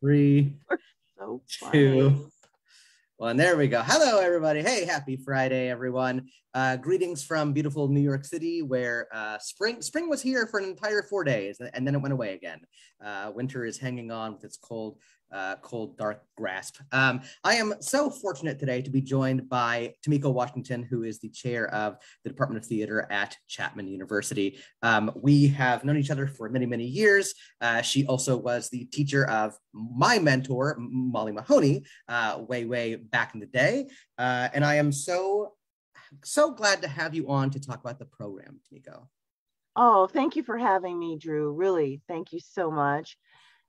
Three, So two, one. There we go. Hello, everybody. Hey, happy Friday, everyone. Greetings from beautiful New York City, where spring was here for an entire 4 days, and then it went away again. Winter is hanging on with its cold, dark grasp. I am so fortunate today to be joined by Tamiko Washington, who is the chair of the Department of Theater at Chapman University. We have known each other for many, many years. She also was the teacher of my mentor, Molly Mahoney, way back in the day. And I am so glad to have you on to talk about the program, Tamiko. Oh, thank you for having me, Drew. Really, thank you so much.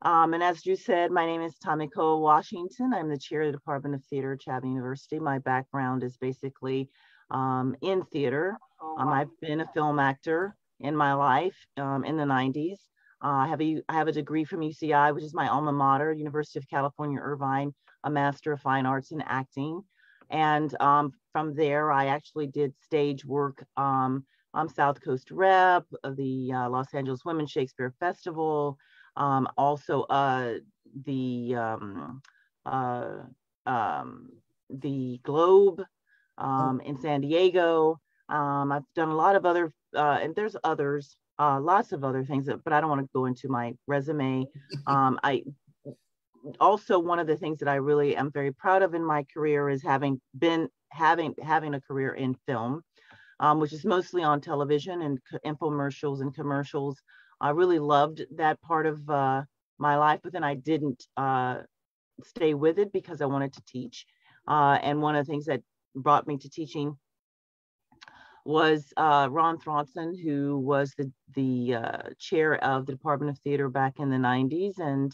And as Drew said, my name is Tamiko Washington. I'm the chair of the Department of Theater at Chapman University. My background is basically in theater. I've been a film actor in my life in the 90s. I have a degree from UCI, which is my alma mater, University of California, Irvine, a Master of Fine Arts in Acting. And from there, I actually did stage work on South Coast Rep, the Los Angeles Women's Shakespeare Festival, also the Globe in San Diego. I've done a lot of other, and there's others, lots of other things, but I don't want to go into my resume. I also, one of the things that I really am very proud of in my career is having a career in film, which is mostly on television and infomercials and commercials. I really loved that part of my life, but then I didn't stay with it because I wanted to teach. And one of the things that brought me to teaching was Ron Thronson, who was the chair of the Department of Theater back in the 90s. And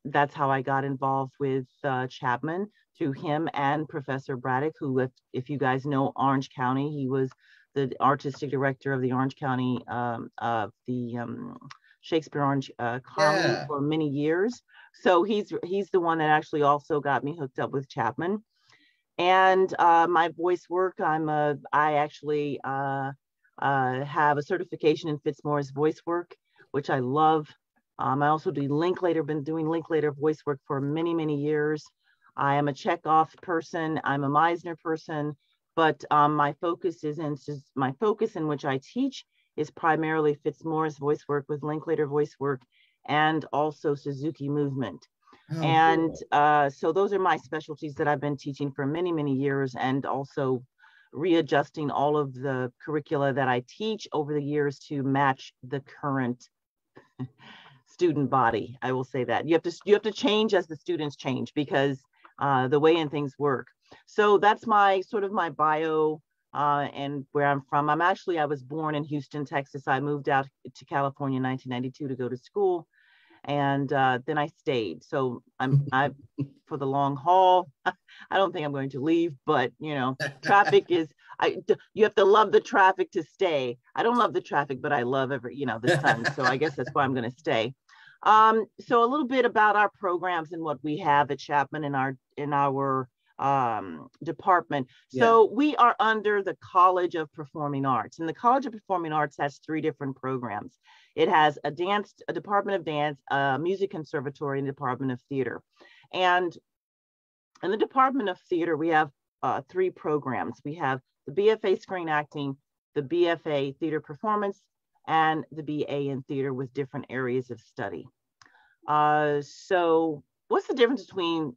that's how I got involved with Chapman, through him and Professor Braddock, who, if you guys know Orange County, he was the artistic director of the Orange County of the Shakespeare Orange Comedy for many years. So he's the one that actually also got me hooked up with Chapman. And my voice work, I actually have a certification in Fitzmaurice voice work, which I love. I also do Linklater, been doing Linklater voice work for many, many years. I am a Chekhov person. I'm a Meisner person, but my focus in which I teach is primarily Fitzmaurice voice work with Linklater voice work and also Suzuki movement. Oh, and cool. So those are my specialties that I've been teaching for many, many years, and also readjusting all of the curricula that I teach over the years to match the current student body. I will say that you have to change as the students change, because the way and things work. So that's my bio and where I'm from. I was born in Houston, Texas. I moved out to California in 1992 to go to school, and then I stayed. So I for the long haul. I don't think I'm going to leave, but traffic is. You have to love the traffic to stay. I don't love the traffic, but I love the sun. So I guess that's why I'm going to stay. So a little bit about our programs and what we have at Chapman in our department. Yeah. So we are under the College of Performing Arts, and the College of Performing Arts has 3 different programs. It has a Department of Dance, a Music Conservatory, and a Department of Theater. And in the Department of Theater, we have 3 programs. We have the BFA Screen Acting, the BFA Theater Performance, and the BA in Theater, with different areas of study. So what's the difference between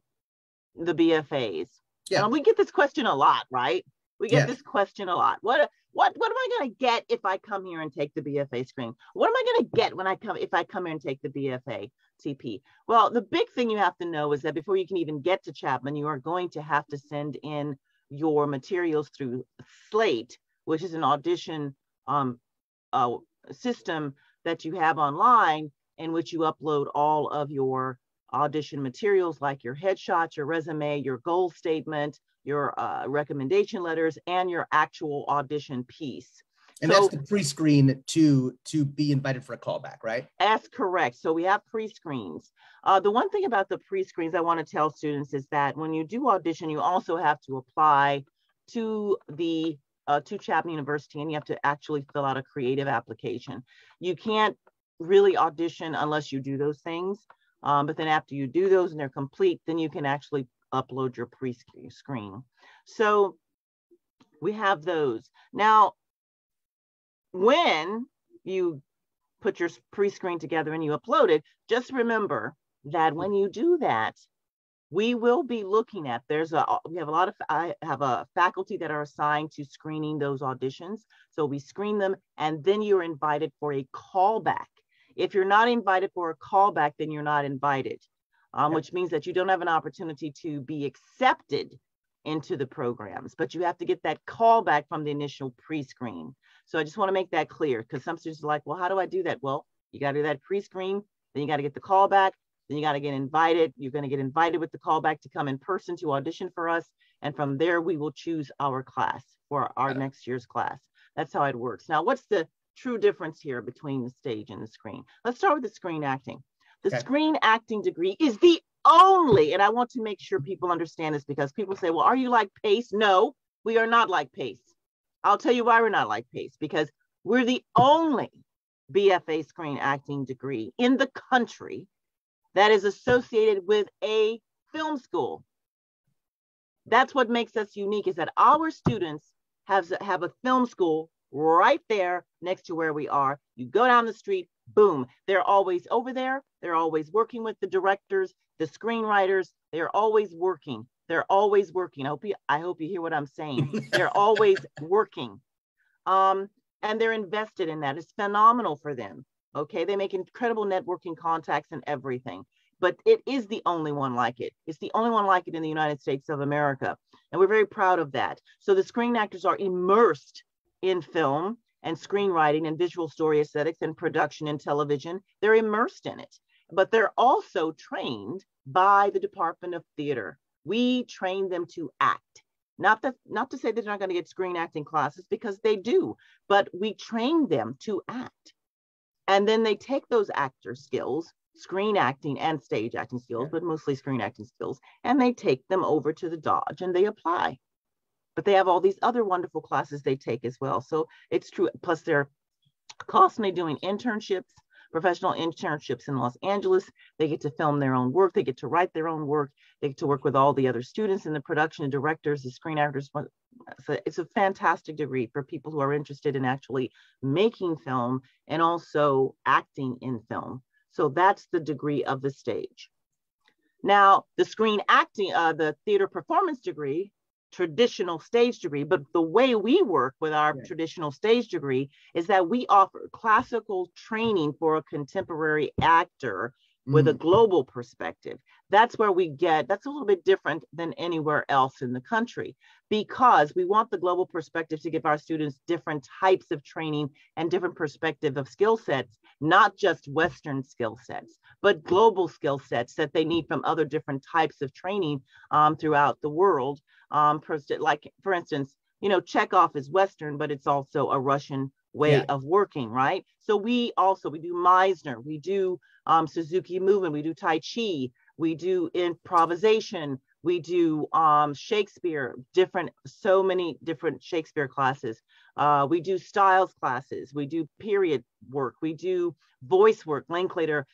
the BFAs? Yeah. We get this question a lot, right? We get this question a lot. What am I going to get if I come here and take the BFA screen? What am I going to get if I come here and take the BFA TP? Well, the big thing you have to know is that before you can even get to Chapman, you are going to have to send in your materials through Slate, which is an audition system that you have online, in which you upload all of your audition materials, like your headshots, your resume, your goal statement, your recommendation letters, and your actual audition piece. And so, that's the pre-screen to be invited for a callback, right? That's correct. So we have pre-screens. The one thing about the pre-screens I want to tell students is that when you do audition, you also have to apply to the to Chapman University, and you have to actually fill out a creative application. You can't really audition unless you do those things. But then after you do those and they're complete, then you can actually upload your pre-screen. So we have those. Now, when you put your pre-screen together and you upload it, just remember that when you do that, we will be looking at, I have a faculty that are assigned to screening those auditions. So we screen them, and then you're invited for a callback. If you're not invited for a callback, then you're not invited, which means that you don't have an opportunity to be accepted into the programs, but you have to get that callback from the initial pre-screen. So I just want to make that clear, because some students are like, well, how do I do that? Well, you got to do that pre-screen, then you got to get the callback, then you got to get invited. You're going to get invited with the callback to come in person to audition for us. And from there, we will choose our class for our next year's class. That's how it works. Now, what's the true difference here between the stage and the screen? Let's start with the screen acting. The screen acting degree is the only, and I want to make sure people understand this, because people say, well, are you like PACE? No, we are not like PACE. I'll tell you why we're not like PACE, because we're the only BFA screen acting degree in the country that is associated with a film school. That's what makes us unique, is that our students have a film school right there next to where we are. You go down the street, boom, they're always over there. They're always working with the directors, the screenwriters. They're always working. They're always working. I hope you hear what I'm saying. They're always working. And they're invested in that. It's phenomenal for them. Okay, they make incredible networking contacts and everything. But it is the only one like it. It's the only one like it in the United States of America. And we're very proud of that. So the screen actors are immersed in film and screenwriting and visual story aesthetics and production and television. They're immersed in it. But they're also trained by the Department of Theater. We train them to act. Not to say they're not going to get screen acting classes, because they do, but we train them to act. And then they take those actor skills, screen acting and stage acting skills, but mostly screen acting skills, and they take them over to the Dodge and they apply. But they have all these other wonderful classes they take as well. So it's true. Plus they're constantly doing internships, professional internships in Los Angeles. They get to film their own work. They get to write their own work. They get to work with all the other students in the production, and directors, the screen actors. So it's a fantastic degree for people who are interested in actually making film and also acting in film. So that's the degree of the stage. Now, the screen acting, the theater performance degree, traditional stage degree, but the way we work with our traditional stage degree is that we offer classical training for a contemporary actor with a global perspective. That's where we get, that's a little bit different than anywhere else in the country, because we want the global perspective to give our students different types of training and different perspective of skill sets, not just Western skill sets, but global skill sets that they need from other different types of training throughout the world. Like, for instance, Chekhov is Western, but it's also a Russian way of working, right? So we do Meisner, we do Suzuki movement, we do Tai Chi, we do improvisation, we do Shakespeare, so many different Shakespeare classes. We do styles classes, we do period work, we do voice work, Linklater,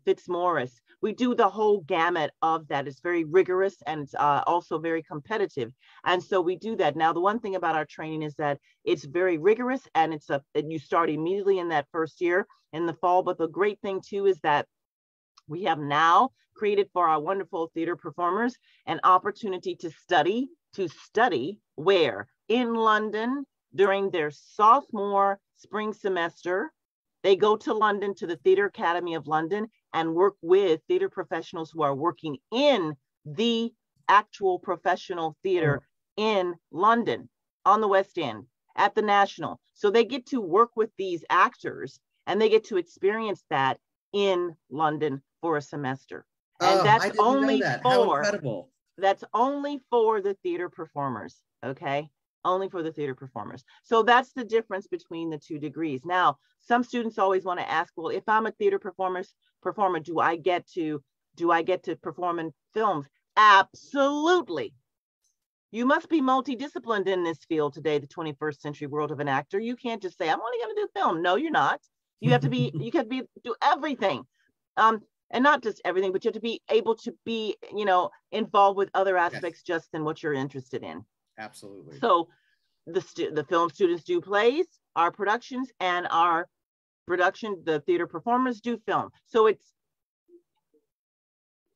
Fitzmaurice. We do the whole gamut of that. It's very rigorous, and it's also very competitive. And so we do that. Now, the one thing about our training is that it's very rigorous, and you start immediately in that first year in the fall. But the great thing too is that we have now created for our wonderful theater performers an opportunity to study where? In London during their sophomore spring semester. They go to London, to the Theatre Academy of London, and work with theater professionals who are working in the actual professional theater in London, on the West End, at the National. So they get to work with these actors, and they get to experience that in London for a semester. And that's only that's only for the theater performers, okay? Only for the theater performers. So that's the difference between the two degrees. Now, some students always want to ask, well, if I'm a theater performer, do I get to perform in films? Absolutely. You must be multidisciplined in this field today, the 21st century world of an actor. You can't just say, I'm only going to do film. No, you're not. You have to do everything. and not just everything, but you have to be able to be, involved with other aspects just in what you're interested in. Absolutely. So the film students do plays, our productions, and our production, the theater performers do film. So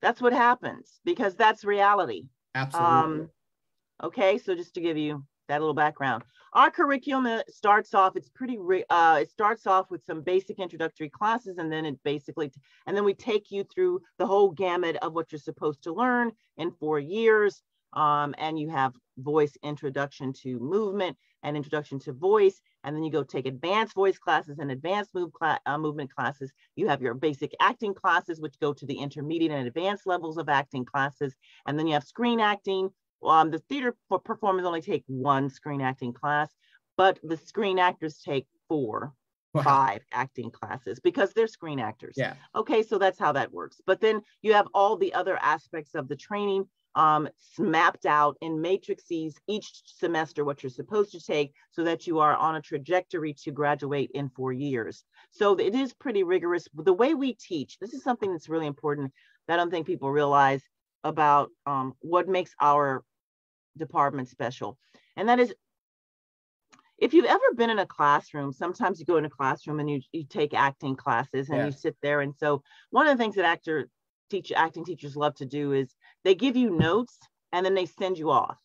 that's what happens, because that's reality. Absolutely. Okay, so just to give you that little background, our curriculum starts off, it starts off with some basic introductory classes, and then and then we take you through the whole gamut of what you're supposed to learn in 4 years. And you have voice introduction to movement and introduction to voice, and then you go take advanced voice classes and advanced movement classes. You have your basic acting classes, which go to the intermediate and advanced levels of acting classes, and then you have screen acting. The theater performers only take 1 screen acting class, but the screen actors take 4, 5 acting classes because they're screen actors. Yeah. Okay, so that's how that works. But then you have all the other aspects of the training mapped out in matrices each semester, what you're supposed to take, so that you are on a trajectory to graduate in 4 years. So it is pretty rigorous. The way we teach, this is something that's really important that I don't think people realize about what makes our department special. And that is, if you've ever been in a classroom, sometimes you go in a classroom and you take acting classes and you sit there. And so one of the things that acting teachers love to do is they give you notes and then they send you off.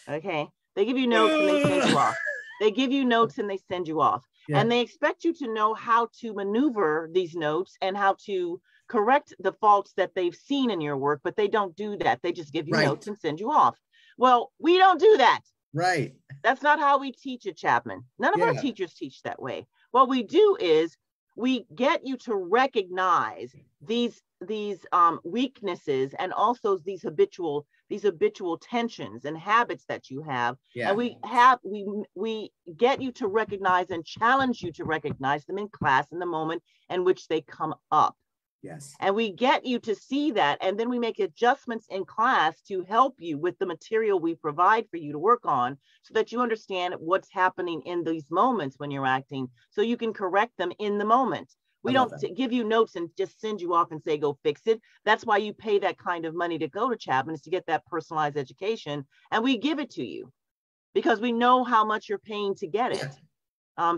Okay. They give you notes and they send you off. They give you notes and they send you off. Yeah. And they expect you to know how to maneuver these notes and how to correct the faults that they've seen in your work, but they don't do that. They just give you notes and send you off. Well, we don't do that. Right. That's not how we teach at Chapman. None of our teachers teach that way. What we do is we get you to recognize these weaknesses and also these habitual tensions and habits that you have. Yeah. And we get you to recognize and challenge you to recognize them in class in the moment in which they come up. Yes. And we get you to see that, and then we make adjustments in class to help you with the material we provide for you to work on, so that you understand what's happening in these moments when you're acting, so you can correct them in the moment. We don't give you notes and just send you off and say, go fix it. That's why you pay that kind of money to go to Chapman, is to get that personalized education. And we give it to you because we know how much you're paying to get it.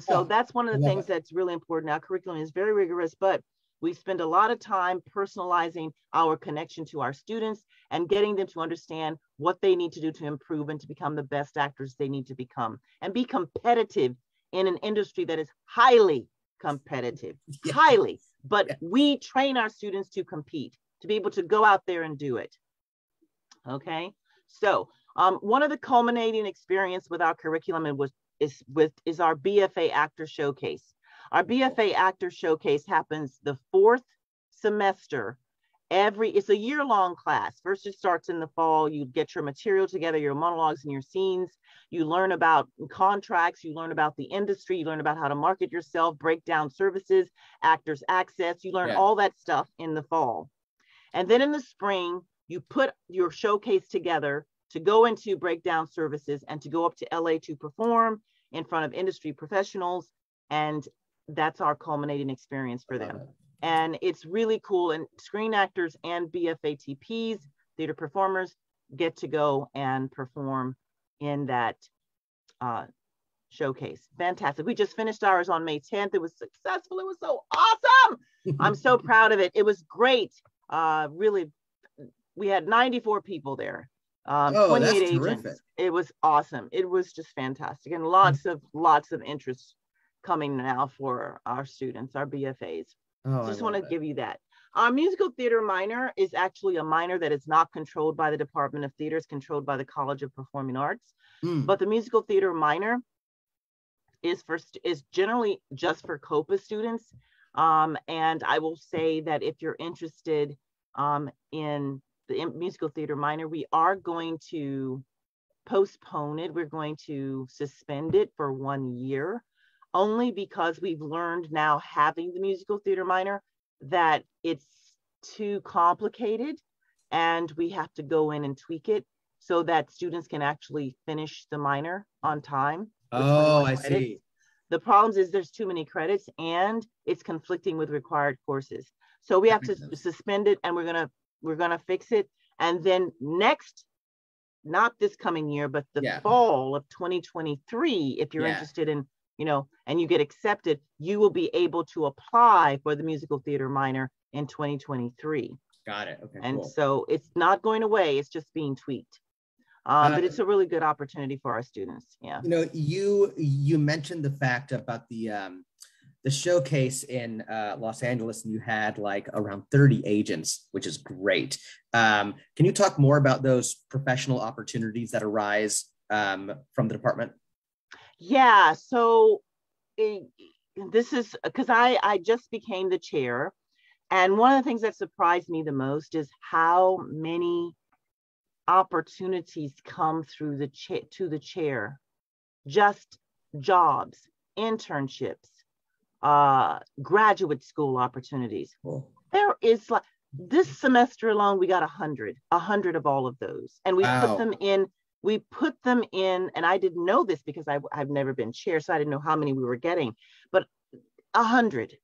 So that's one of the things that's really important. Our curriculum is very rigorous, but we spend a lot of time personalizing our connection to our students and getting them to understand what they need to do to improve and to become the best actors they need to become and be competitive in an industry that is highly competitive, highly. But we train our students to compete, to be able to go out there and do it. Okay. So one of the culminating experience with our curriculum is our BFA Actor Showcase. Our BFA Actor Showcase happens the 4th semester. It's a year-long class. First, it starts in the fall. You get your material together, your monologues and your scenes. You learn about contracts. You learn about the industry. You learn about how to market yourself, break down services, actors access. You learn all that stuff in the fall. And then in the spring, you put your showcase together to go into breakdown services and to go up to LA to perform in front of industry professionals. And that's our culminating experience for them. And it's really cool. And screen actors and BFA TPs, theater performers, get to go and perform in that showcase. Fantastic. We just finished ours on May 10th. It was successful. It was so awesome. I'm so proud of it. It was great. Really, we had 94 people there. 28 agents. Terrific. It was awesome. It was just fantastic. And lots of interest coming now for our students, our BFAs. So just want to give you that. Our musical theater minor is actually a minor that is not controlled by the Department of Theater, it's controlled by the College of Performing Arts. But the musical theater minor is generally just for COPA students. And I will say that if you're interested in the musical theater minor, we are going to postpone it. We're going to suspend it for 1 year. Only because we've learned now, having the musical theater minor, that it's too complicated and we have to go in and tweak it so that students can actually finish the minor on time. Oh, I see. The problem is there's too many credits and it's conflicting with required courses. So we have to suspend it, and we're gonna fix it. And then next, not this coming year, but the fall of 2023, if you're interested in, and you get accepted, you will be able to apply for the musical theater minor in 2023. Got it. Okay. And cool. So it's not going away, it's just being tweaked. But it's a really good opportunity for our students. Yeah. You mentioned the fact about the showcase in Los Angeles, and you had like around 30 agents, which is great. Can you talk more about those professional opportunities that arise from the department? Yeah, so this is because I just became the chair. And one of the things that surprised me the most is how many opportunities come through to the chair. Just jobs, internships, graduate school opportunities. Cool. There is like this semester alone, we got 100 of all of those, and we put them in. And I didn't know this because I've never been chair, so I didn't know how many we were getting, but 100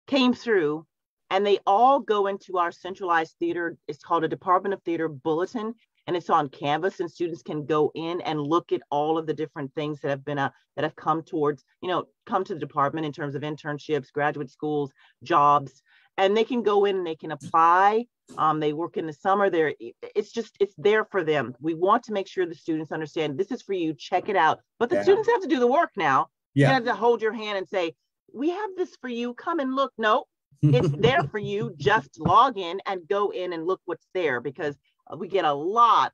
came through, and they all go into our centralized theater. It's called a Department of Theater bulletin, and it's on Canvas, and students can go in and look at all of the different things that have been that have come towards, come to the department in terms of internships, graduate schools, jobs, and they can go in and they can apply. They work in the summer. It's there for them. We want to make sure the students understand this is for you. Check it out. But the students have to do the work now. You have to hold your hand and say, we have this for you. Come and look. No, it's there for you. Just log in and go in and look what's there, because we get there's a lot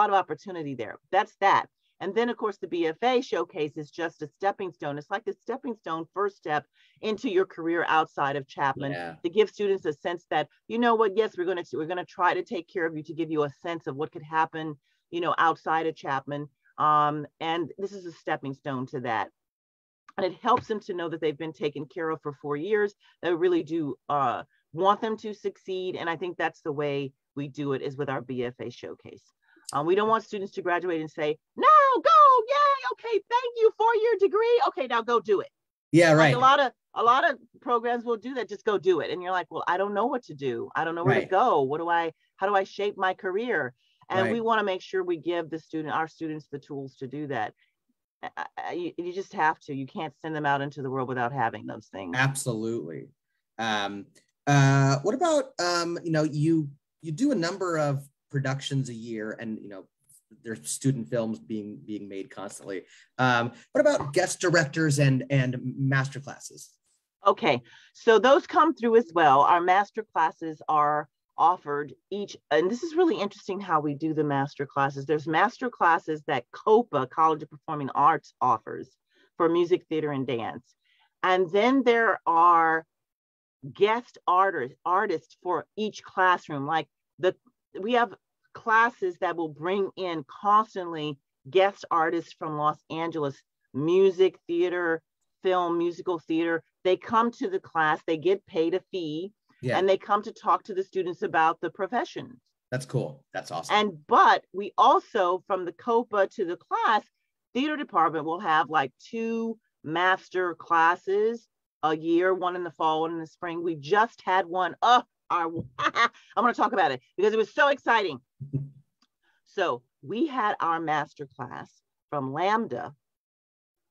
of opportunity there. That's that. And then, of course, the BFA showcase is just a stepping stone. It's like the stepping stone first step into your career outside of Chapman, to give students a sense that, yes, we're going to try to take care of you, to give you a sense of what could happen, outside of Chapman. And this is a stepping stone to that. And it helps them to know that they've been taken care of for 4 years. They really do want them to succeed. And I think that's the way we do it, is with our BFA showcase. We don't want students to graduate and say, no, go, yay, okay, thank you for your degree. Okay, now go do it. Yeah, right. Like a lot of programs will do that, just go do it. And you're like, well, I don't know what to do. I don't know where to go. How do I shape my career? And we want to make sure we give our students the tools to do that. You just have to. You can't send them out into the world without having those things. Absolutely. What about you do a number of productions a year, and there's student films being made constantly. What about guest directors and master classes? Okay, so those come through as well. Our master classes are offered each, and this is really interesting how we do the master classes. There's master classes that COPA, College of Performing Arts, offers for music, theater, and dance. And then there are guest artists for each classroom. Like we have classes that will bring in constantly guest artists from Los Angeles, music, theater, film, musical theater. They come to the class, they get paid a fee, and they come to talk to the students about the professions. That's cool. That's awesome. But we also, from the COPA to the class, theater department will have like 2 master classes a year, one in the fall, one in the spring. We just had one. I'm going to talk about it because it was so exciting. So we had our master class from Lambda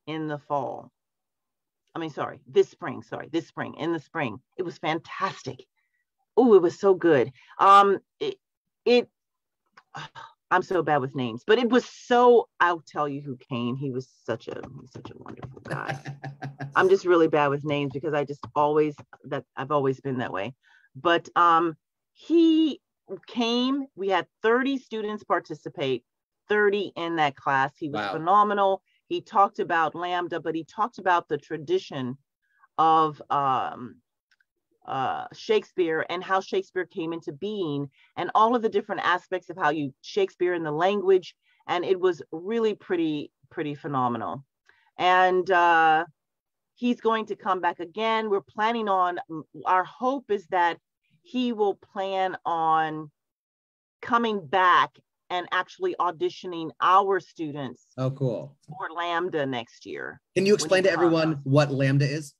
in the fall. This spring, in the spring. It was fantastic. Oh, it was so good. I'm so bad with names, but it was so, I'll tell you who came. He was such a wonderful guy. I'm just really bad with names because I've always been that way. But he came, we had 30 students participate, 30 in that class. He was phenomenal. He talked about Lambda, but he talked about the tradition of Shakespeare and how Shakespeare came into being and all of the different aspects of how Shakespeare in the language. And it was really pretty phenomenal. And he's going to come back again. We're planning on, our hope is that he will plan on coming back and actually auditioning our students. Oh, cool. For Lambda next year. Can you explain to everyone what Lambda is?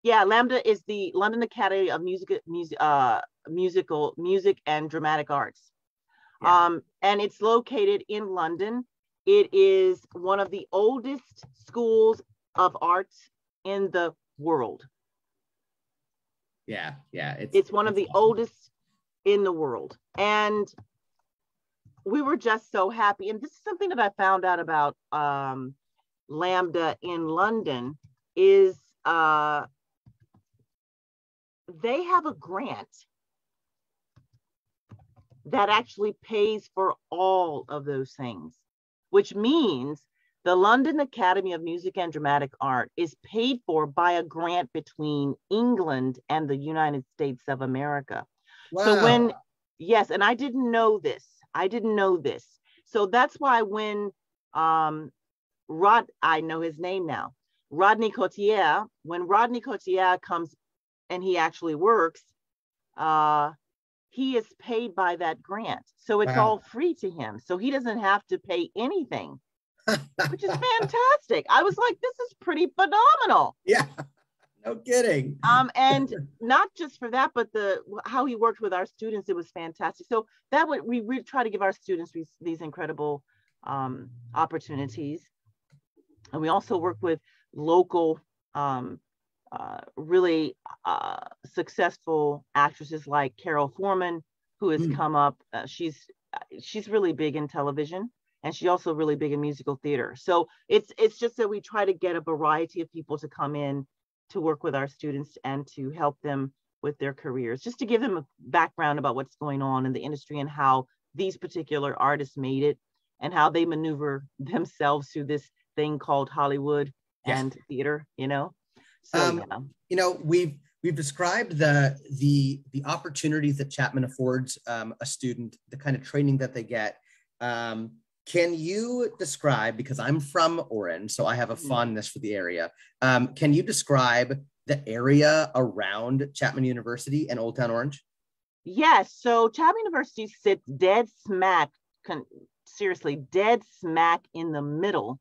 Yeah, Lambda is the London Academy of Music and Dramatic Arts. Yeah. And it's located in London. It is one of the oldest schools of arts in the world. Yeah, yeah. It's one of it's the awesome. oldest in the world. And we were just so happy. And this is something that I found out about Lambda in London is they have a grant that actually pays for all of those things, which means the London Academy of Music and Dramatic Art is paid for by a grant between England and the United States of America. Wow. So when, yes, and I didn't know this. So that's why when I know his name now, Rodney Cotillard, when Rodney Cotillard comes and he actually works, he is paid by that grant. So it's all free to him. So he doesn't have to pay anything, which is fantastic. I was like, this is pretty phenomenal. Yeah, no kidding. And not just for that, but how he worked with our students, it was fantastic. So that we try to give our students these incredible opportunities. And we also work with local really successful actresses like Carol Foreman, who has come up. She's really big in television, and she's also really big in musical theater. So it's just that we try to get a variety of people to come in to work with our students and to help them with their careers, just to give them a background about what's going on in the industry and how these particular artists made it and how they maneuver themselves through this thing called Hollywood and theater, you know. So you know, we've described the opportunities that Chapman affords a student, the kind of training that they get. Can you describe, because I'm from Orange, so I have a fondness for the area. Can you describe the area around Chapman University and Old Town Orange? Yes. So Chapman University sits dead smack in the middle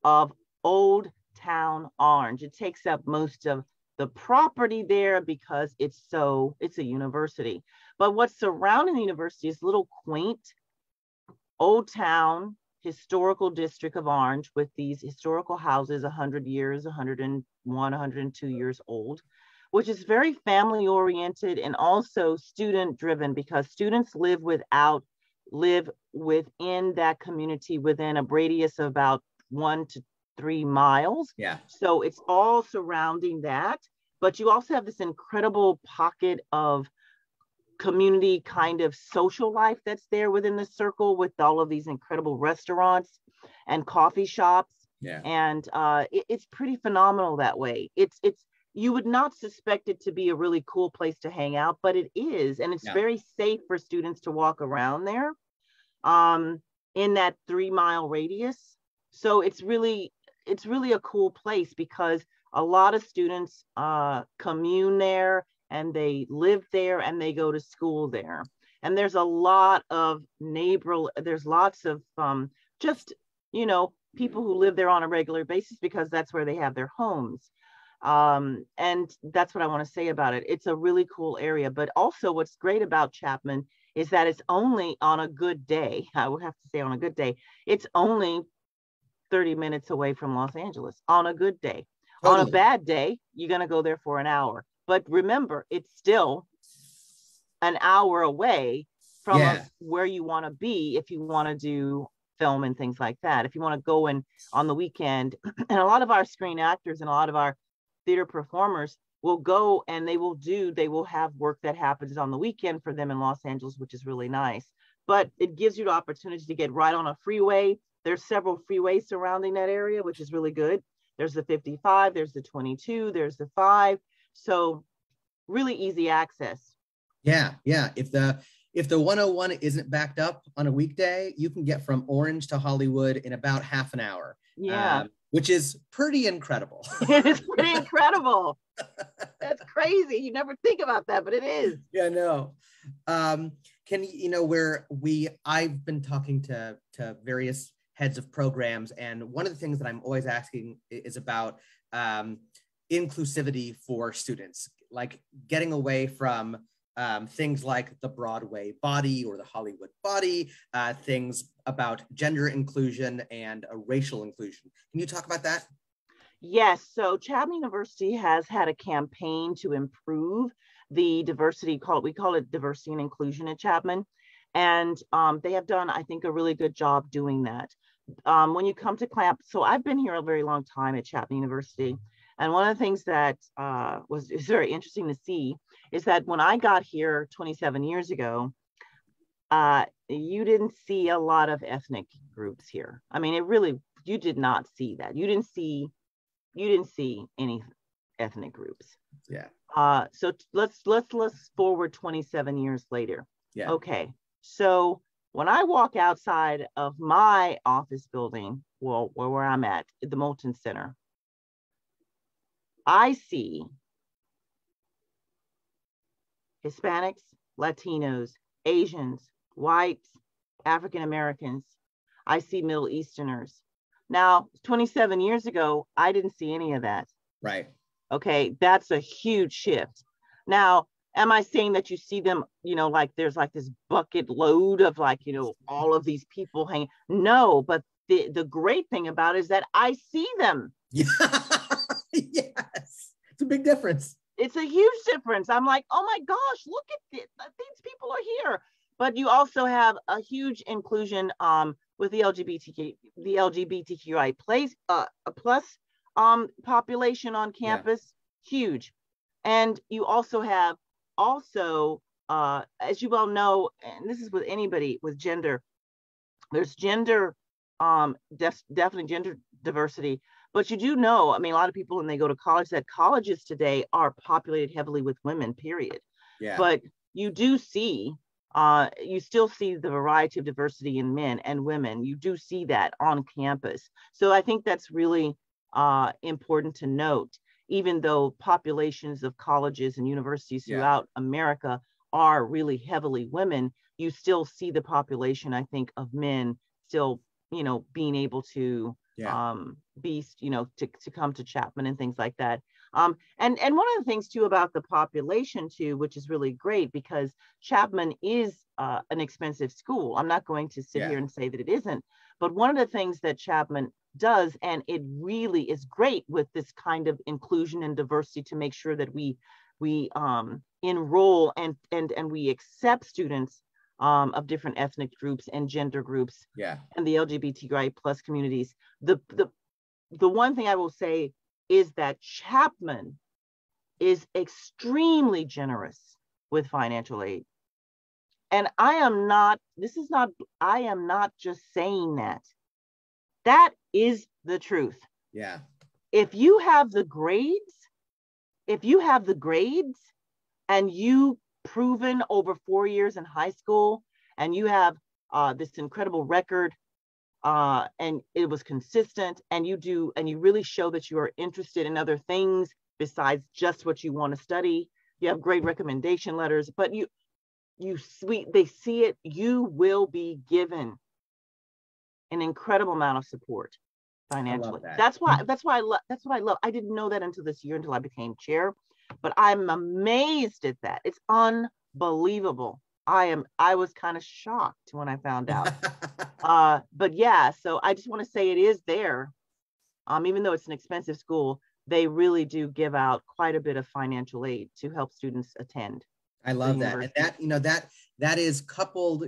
of Old Town Orange. It takes up most of the property there because it's a university. But what's surrounding the university is little quaint Old Town historical district of Orange with these historical houses, 100 years, 101, 102 years old, which is very family oriented and also student driven, because students live within that community within a radius of about 1 to 3 miles. Yeah. So it's all surrounding that, but you also have this incredible pocket of community kind of social life that's there within the circle with all of these incredible restaurants and coffee shops. Yeah. And it's pretty phenomenal that way. It's you would not suspect it to be a really cool place to hang out, but it is. And it's very safe for students to walk around there in that 3-mile radius. So it's really a cool place because a lot of students commune there and they live there and they go to school there. And there's a lot of there's lots of just, you know, people who live there on a regular basis because that's where they have their homes. And that's what I want to say about it. It's a really cool area, but also what's great about Chapman is that it's only on a good day. I would have to say on a good day, it's only 30 minutes away from Los Angeles on a good day. Totally. On a bad day, you're going to go there for an hour. But remember, it's still an hour away from where you want to be if you want to do film and things like that. If you want to go in on the weekend, and a lot of our screen actors and a lot of our theater performers will go and they will have work that happens on the weekend for them in Los Angeles, which is really nice. But it gives you the opportunity to get right on a freeway. There's several freeways surrounding that area, which is really good. There's the 55, there's the 22, there's the 5. So really easy access. Yeah. If the 101 isn't backed up on a weekday, you can get from Orange to Hollywood in about half an hour. Yeah. Which is pretty incredible. It is pretty incredible. That's crazy. You never think about that, but it is. Yeah, no. I've been talking to various heads of programs, and one of the things that I'm always asking is about inclusivity for students, like getting away from things like the Broadway body or the Hollywood body, things about gender inclusion and racial inclusion. Can you talk about that? Yes, so Chapman University has had a campaign to improve the diversity, we call it diversity and inclusion at Chapman. And they have done, I think, a really good job doing that. When you come to CLAMP, so I've been here a very long time at Chapman University. And one of the things that is very interesting to see is that when I got here 27 years ago, you didn't see a lot of ethnic groups here. I mean, you did not see that. You didn't see any ethnic groups. Yeah. So let's forward 27 years later. Yeah. Okay. So when I walk outside of my office building, well, where I'm at the Moulton Center, I see Hispanics, Latinos, Asians, whites, African Americans. I see Middle Easterners. Now, 27 years ago, I didn't see any of that. Right. Okay, that's a huge shift. Now, am I saying that you see them, like there's like this bucket load of like, all of these people hanging? No, but the great thing about it is that I see them. Yeah. Yes, it's a big difference. It's a huge difference. I'm like, oh my gosh, look at this. These people are here. But you also have a huge inclusion with the LGBTQI plus population on campus. Yeah. Huge. And you also have as you well know, and this is with anybody with gender, there's gender, definitely gender diversity. But you do know, I mean, a lot of people when they go to college, that colleges today are populated heavily with women, period. Yeah. But you do see, you still see the variety of diversity in men and women. You do see that on campus. So I think that's really important to note, even though populations of colleges and universities throughout America are really heavily women, you still see the population, I think, of men still, being able to be, to come to Chapman and things like that. And one of the things too about the population too, which is really great, because Chapman is an expensive school. I'm not going to sit here and say that it isn't, but one of the things that Chapman does, and it really is great with this kind of inclusion and diversity, to make sure that we enroll and we accept students of different ethnic groups and gender groups, and the LGBTQI plus communities. The one thing I will say is that Chapman is extremely generous with financial aid. And I am not just saying that. That is the truth. Yeah. If you have the grades, and you proven over 4 years in high school, and you have this incredible record, and it was consistent, and you really show that you are interested in other things besides just what you want to study, you have great recommendation letters, but they see it, you will be given an incredible amount of support financially. That's what I love. I didn't know that until this year, until I became chair, but I'm amazed at that. It's unbelievable. I was kind of shocked when I found out. But yeah, so I just want to say it is there. Even though it's an expensive school, they really do give out quite a bit of financial aid to help students attend. I love that. And that is coupled,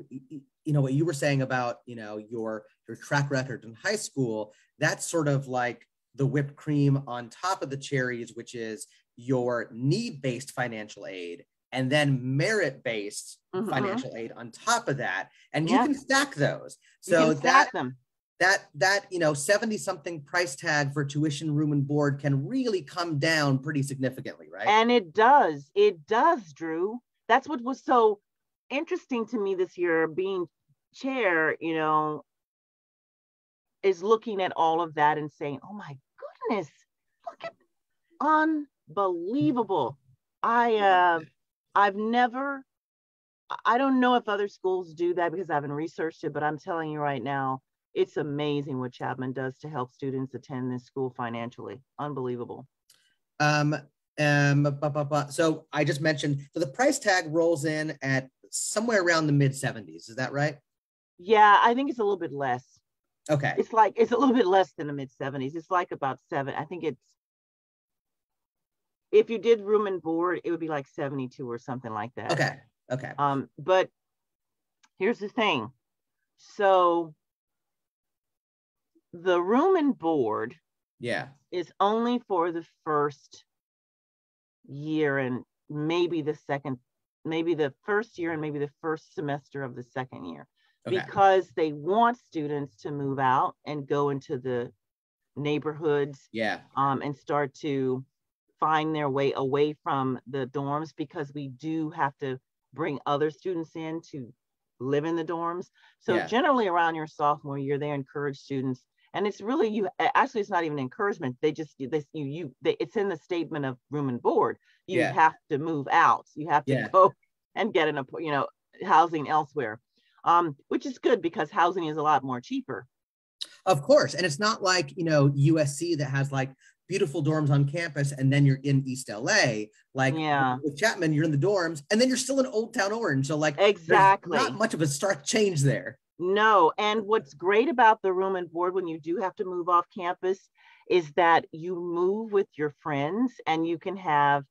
what you were saying about, your track record in high school, that's sort of like the whipped cream on top of the cherries, which is your need-based financial aid, and then merit-based financial aid on top of that. And you can stack those. So that 70-something price tag for tuition, room, and board can really come down pretty significantly, right? And it does, Drew. That's what was so interesting to me this year, being chair, is looking at all of that and saying, oh my goodness, look at, unbelievable. I don't know if other schools do that because I haven't researched it, but I'm telling you right now, it's amazing what Chapman does to help students attend this school financially. Unbelievable. So I just mentioned, so the price tag rolls in at somewhere around the mid 70s. Is that right? Yeah, I think it's a little bit less. Okay. It's a little bit less than the mid 70s. It's like about seven. I think it's, if you did room and board, it would be like 72 or something like that. Okay. Okay. But here's the thing. So the room and board is only for the first year and maybe the first year and maybe the first semester of the second year, because they want students to move out and go into the neighborhoods and start to find their way away from the dorms, because we do have to bring other students in to live in the dorms. So generally around your sophomore year, they encourage students, and it's really it's not even encouragement. It's in the statement of room and board. You have to move out. You have to go and get housing elsewhere, which is good because housing is a lot more cheaper. Of course. And it's not like, USC that has like beautiful dorms on campus and then you're in East LA. Like with Chapman, you're in the dorms and then you're still in Old Town Orange. So like exactly, not much of a stark change there. No. And what's great about the room and board when you do have to move off campus is that you move with your friends, and you can have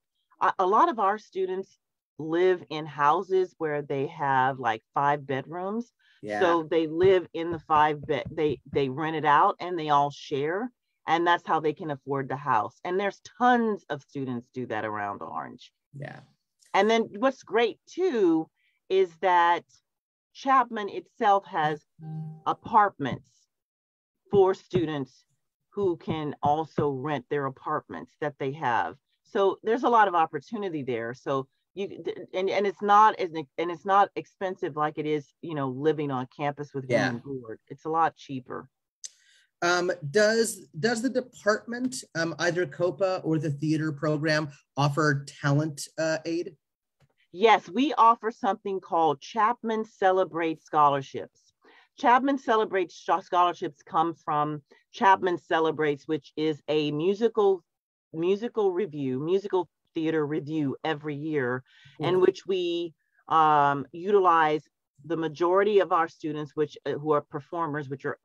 a lot of our students live in houses where they have like 5 bedrooms. So they live in the 5 bed, they rent it out and they all share, and that's how they can afford the house. And there's tons of students do that around Orange. And then what's great too is that Chapman itself has apartments for students who can also rent their apartments that they have. So there's a lot of opportunity there. So it's not expensive like it is, living on campus with room and board. It's a lot cheaper. Does the department, either COPA or the theater program, offer talent aid? Yes, we offer something called Chapman Celebrate Scholarships. Chapman Celebrate Scholarships come from Chapman Celebrates, which is a musical theater review every year, in which we utilize the majority of our students, who are performers, which are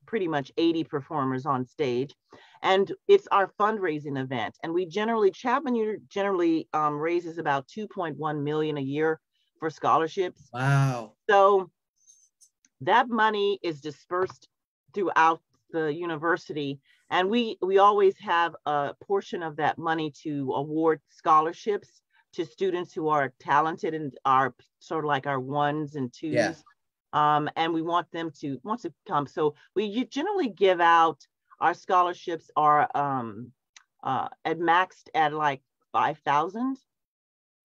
pretty much 80 performers on stage. And it's our fundraising event. And Chapman generally raises about 2.1 million a year for scholarships. Wow. So that money is dispersed throughout the university. And we always have a portion of that money to award scholarships to students who are talented and are sort of like our 1s and 2s. And we want them to come. So we generally give out, our scholarships are maxed at like 5,000.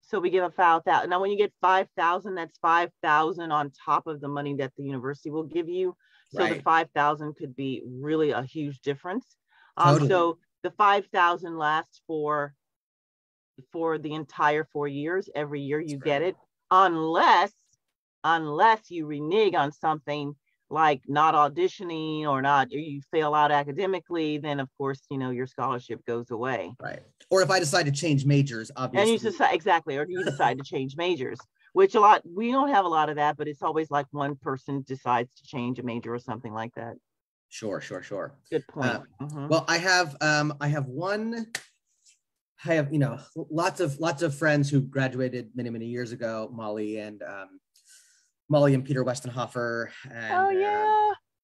So we give a 5,000. Now, when you get 5,000, that's 5,000 on top of the money that the university will give you. So the 5,000 could be really a huge difference. So the 5,000 lasts for the entire 4 years. Every year you get it, unless you renege on something like not auditioning or you fail out academically, then of course, your scholarship goes away. Right. Or if I decide to change majors, obviously. And you decide to change majors, which we don't have a lot of that, but it's always like one person decides to change a major or something like that. Sure. Good point. Well, I have lots of friends who graduated many, many years ago, Molly and Peter Westenhofer.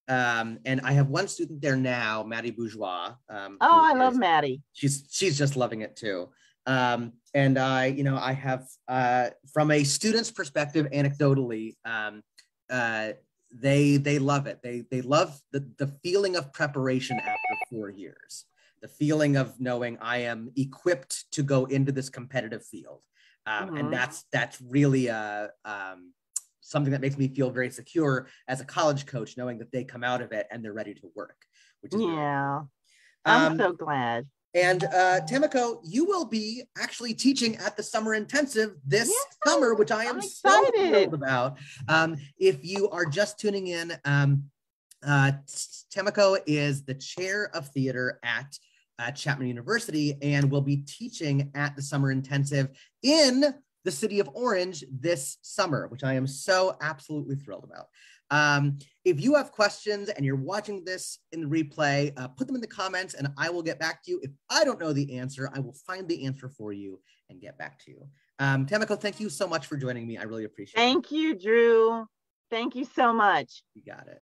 And I have one student there now, Maddie Bourgeois. I love Maddie. She's just loving it too. And I have, from a student's perspective, anecdotally, they love it. They love the feeling of preparation after 4 years, the feeling of knowing I am equipped to go into this competitive field. And that's really something that makes me feel very secure as a college coach, knowing that they come out of it and they're ready to work, which is really cool. I'm so glad. And Tamiko, you will be actually teaching at the summer intensive this summer, which I am so thrilled about. If you are just tuning in, Tamiko is the chair of theater at at Chapman University and will be teaching at the summer intensive in the city of Orange this summer, which I am so absolutely thrilled about. If you have questions and you're watching this in the replay, put them in the comments and I will get back to you. If I don't know the answer, I will find the answer for you and get back to you. Tamiko, thank you so much for joining me. I really appreciate it. Thank you, Drew. Thank you so much. You got it.